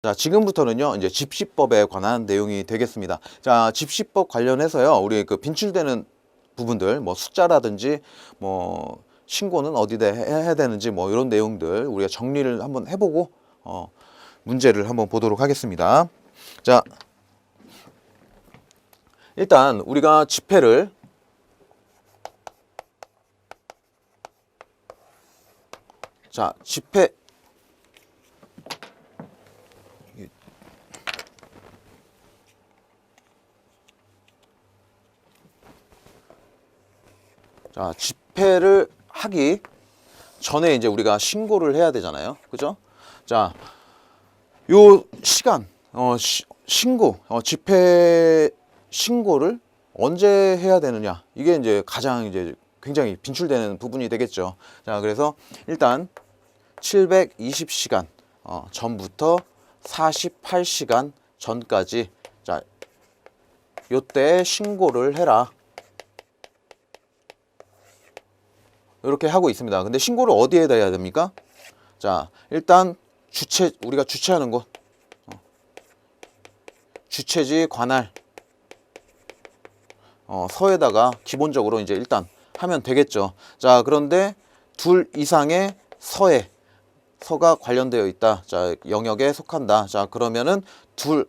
자, 지금부터는요, 이제 집시법에 관한 내용이 되겠습니다. 자, 집시법 관련해서요, 우리 그 빈출되는 부분들, 뭐 숫자라든지, 뭐 신고는 어디다 해야 되는지, 뭐 이런 내용들 우리가 정리를 한번 해보고, 문제를 한번 보도록 하겠습니다. 자, 일단 우리가 지폐를 자, 지폐 자, 집회를 하기 전에 이제 우리가 신고를 해야 되잖아요. 그죠? 자, 요 시간, 신고, 집회 신고를 언제 해야 되느냐. 이게 이제 가장 이제 굉장히 빈출되는 부분이 되겠죠. 자, 그래서 일단 720시간 전부터 48시간 전까지 자, 요때 신고를 해라. 이렇게 하고 있습니다. 근데 신고를 어디에다 해야 됩니까? 자, 일단 우리가 주최하는 곳, 주최지 관할, 서에다가 기본적으로 이제 일단 하면 되겠죠. 자, 그런데 둘 이상의 서가 관련되어 있다. 자, 영역에 속한다. 자, 그러면은 두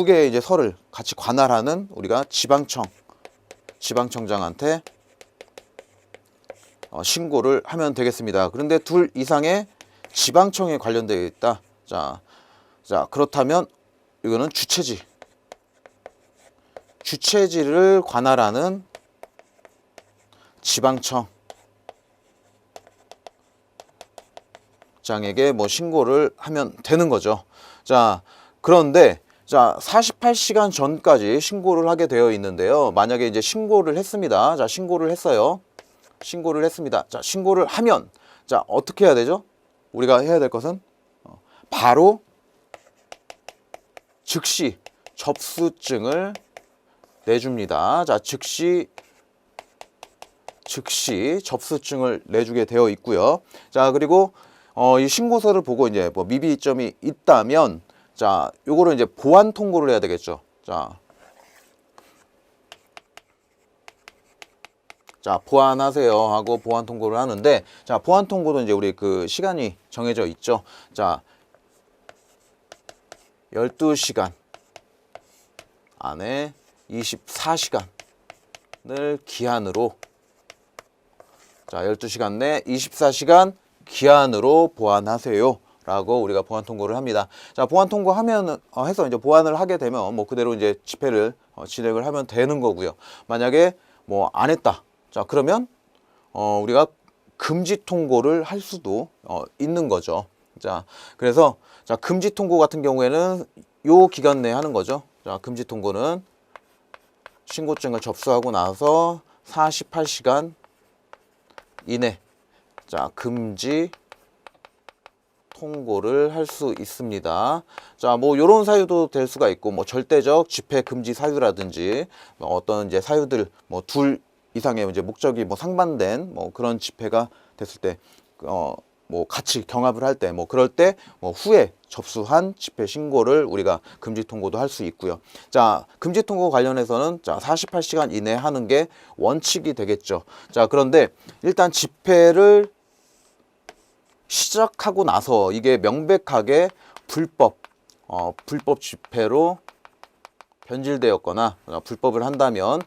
개의 이제 서를 같이 관할하는 우리가 지방청장한테 신고를 하면 되겠습니다. 그런데 둘 이상의 지방청에 관련되어 있다. 자, 그렇다면 이거는 주최지를 관할하는 지방청장에게 뭐 신고를 하면 되는 거죠. 자, 그런데 자, 48시간 전까지 신고를 하게 되어 있는데요. 만약에 이제 신고를 했습니다. 자, 신고를 했어요. 신고를 했습니다. 자, 신고를 하면 자, 어떻게 해야 되죠? 우리가 해야 될 것은 바로 즉시 접수증을 내줍니다. 자, 즉시 접수증을 내주게 되어 있고요. 자, 그리고 이 신고서를 보고 이제 뭐 미비점이 있다면 자, 요거를 이제 보완 통고를 해야 되겠죠. 자, 보완하세요 하고 보완 통고를 하는데, 자, 보완 통고도 이제 우리 그 시간이 정해져 있죠. 자, 12시간 안에 24시간을 기한으로, 자, 12시간 내 24시간 기한으로 보완하세요 라고 우리가 보완 통고를 합니다. 자, 보완 통고하면 해서 이제 보완을 하게 되면 뭐 그대로 이제 집회를 진행을 하면 되는 거고요. 만약에 뭐 안 했다. 자, 그러면 우리가 금지 통고를 할 수도 있는 거죠. 자, 그래서 자, 금지 통고 같은 경우에는 요 기간 내에 하는 거죠. 자, 금지 통고는 신고증을 접수하고 나서 48시간 이내 자, 금지 통고를 할 수 있습니다. 자, 뭐 요런 사유도 될 수가 있고, 뭐 절대적 집회 금지 사유라든지 어떤 이제 사유들 뭐 둘 이상의 이제 목적이 뭐 상반된 뭐 그런 집회가 됐을 때 뭐 같이 경합을 할 때 뭐 그럴 때 뭐 후에 접수한 집회 신고를 우리가 금지 통고도 할 수 있고요. 자, 금지 통고 관련해서는 자, 48시간 이내에 하는 게 원칙이 되겠죠. 자, 그런데 일단 집회를 시작하고 나서 이게 명백하게 불법 집회로 변질되었거나 불법을 한다면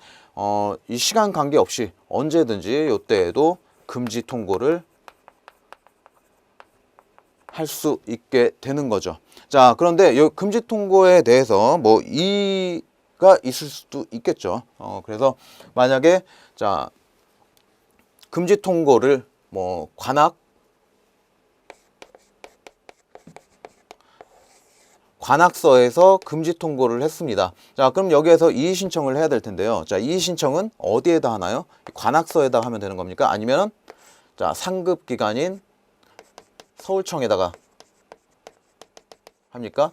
이 시간 관계없이 언제든지 이때에도 금지 통고를 할 수 있게 되는 거죠. 자, 그런데 이 금지 통고에 대해서 뭐 이가 있을 수도 있겠죠. 그래서 만약에 자, 금지 통고를 뭐 관악서에서 금지 통고를 했습니다. 자, 그럼 여기에서 이의 신청을 해야 될 텐데요. 자, 이의 신청은 어디에다 하나요? 관악서에다 하면 되는 겁니까? 아니면 자, 상급 기관인 서울청에다가 합니까?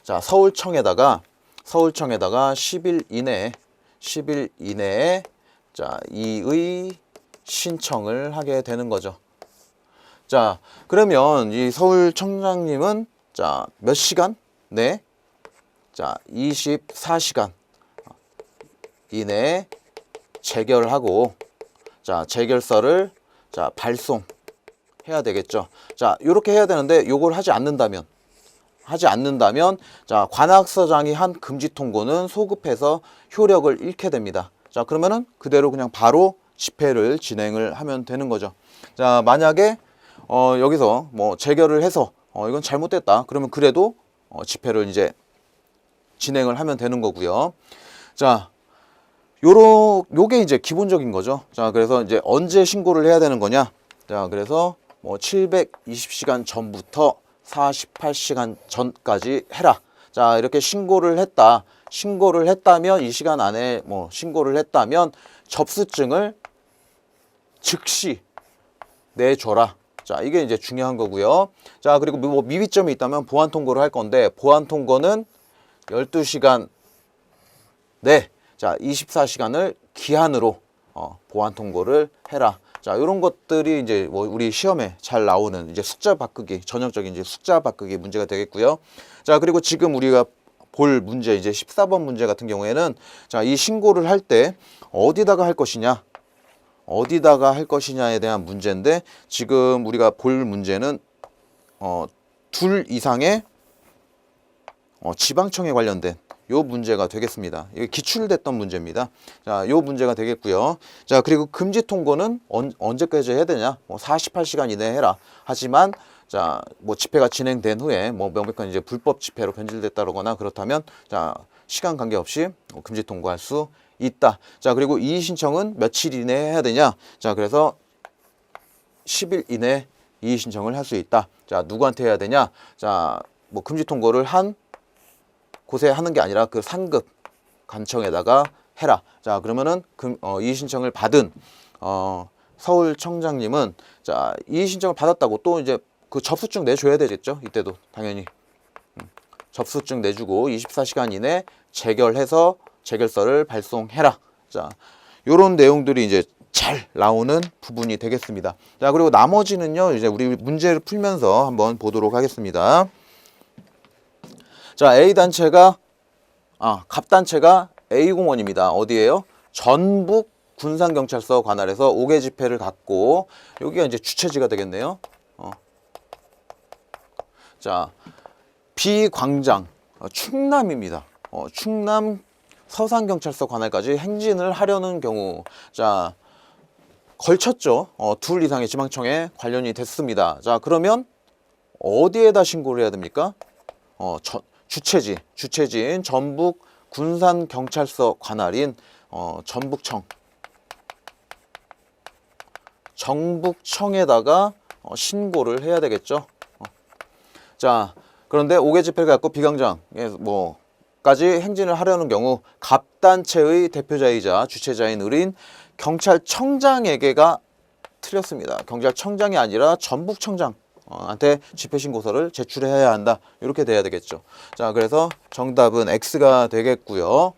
자, 서울청에다가 10일 이내에 자, 이의 신청을 하게 되는 거죠. 자, 그러면 이 서울청장님은 자, 몇 시간 내? 자, 24시간 이내에 재결하고, 자, 재결서를 자, 발송해야 되겠죠. 자, 이렇게 해야 되는데 요걸 하지 않는다면 자, 관악서장이 한 금지 통고는 소급해서 효력을 잃게 됩니다. 자, 그러면은 그대로 그냥 바로 집회를 진행을 하면 되는 거죠. 자, 만약에 여기서 뭐 재결을 해서 이건 잘못됐다. 그러면 그래도 집회를 이제 진행을 하면 되는 거고요. 자, 요게 이제 기본적인 거죠. 자, 그래서 이제 언제 신고를 해야 되는 거냐? 자, 그래서 뭐 720시간 전부터 48시간 전까지 해라. 자, 이렇게 신고를 했다면 이 시간 안에 뭐 신고를 했다면 접수증을 즉시 내줘라. 자, 이게 이제 중요한 거고요. 자, 그리고 뭐 미비점이 있다면 보안 통고를 할 건데, 보안 통고는 12시간 내, 자, 24시간을 기한으로 보안 통고를 해라. 자, 이런 것들이 이제 뭐 우리 시험에 잘 나오는 이제 숫자 바꾸기, 전형적인 이제 숫자 바꾸기 문제가 되겠고요. 자, 그리고 지금 우리가 볼 문제, 이제 14번 문제 같은 경우에는, 자, 이 신고를 할 때 어디다가 할 것이냐에 대한 문제인데, 지금 우리가 볼 문제는 둘 이상의 지방청에 관련된 요 문제가 되겠습니다. 이게 기출됐던 문제입니다. 자, 요 문제가 되겠고요. 자, 그리고 금지 통고는 언제까지 해야 되냐? 뭐 48시간 이내에 해라. 하지만 자, 뭐 집회가 진행된 후에 뭐 명백한 이제 불법 집회로 변질됐다거나 그렇다면, 자, 시간 관계없이 금지 통고할 수 있다. 자, 그리고 이의 신청은 며칠 이내에 해야 되냐? 자, 그래서 10일 이내에 이의 신청을 할 수 있다. 자, 누구한테 해야 되냐? 자, 뭐 금지 통고를 한 곳에 하는 게 아니라 그 상급 관청에다가 해라. 자, 그러면은 이의 신청을 받은 서울청장님은, 자, 이의 신청을 받았다고 또 이제 그 접수증 내줘야 되겠죠. 이때도 당연히 접수증 내주고 24시간 이내 재결해서 재결서를 발송해라. 자, 요런 내용들이 이제 잘 나오는 부분이 되겠습니다. 자, 그리고 나머지는요, 이제 우리 문제를 풀면서 한번 보도록 하겠습니다. 자, 갑단체가 A공원입니다. 어디예요? 전북 군산경찰서 관할에서 5개 집회를 갖고, 여기가 이제 주최지가 되겠네요. 자, B광장, 충남입니다. 충남 서산경찰서 관할까지 행진을 하려는 경우, 자, 걸쳤죠. 둘 이상의 지방청에 관련이 됐습니다. 자, 그러면 어디에다 신고를 해야 됩니까? 주최지인 전북 군산경찰서 관할인 정북청에다가 신고를 해야 되겠죠. 자, 그런데 5개 집회를 갖고 비광장에 까지 행진을 하려는 경우, 갑단체의 대표자이자 주최자인 을인 경찰청장에게가 틀렸습니다. 경찰청장이 아니라 전북청장한테 집회신고서를 제출해야 한다. 이렇게 돼야 되겠죠. 자, 그래서 정답은 X가 되겠고요.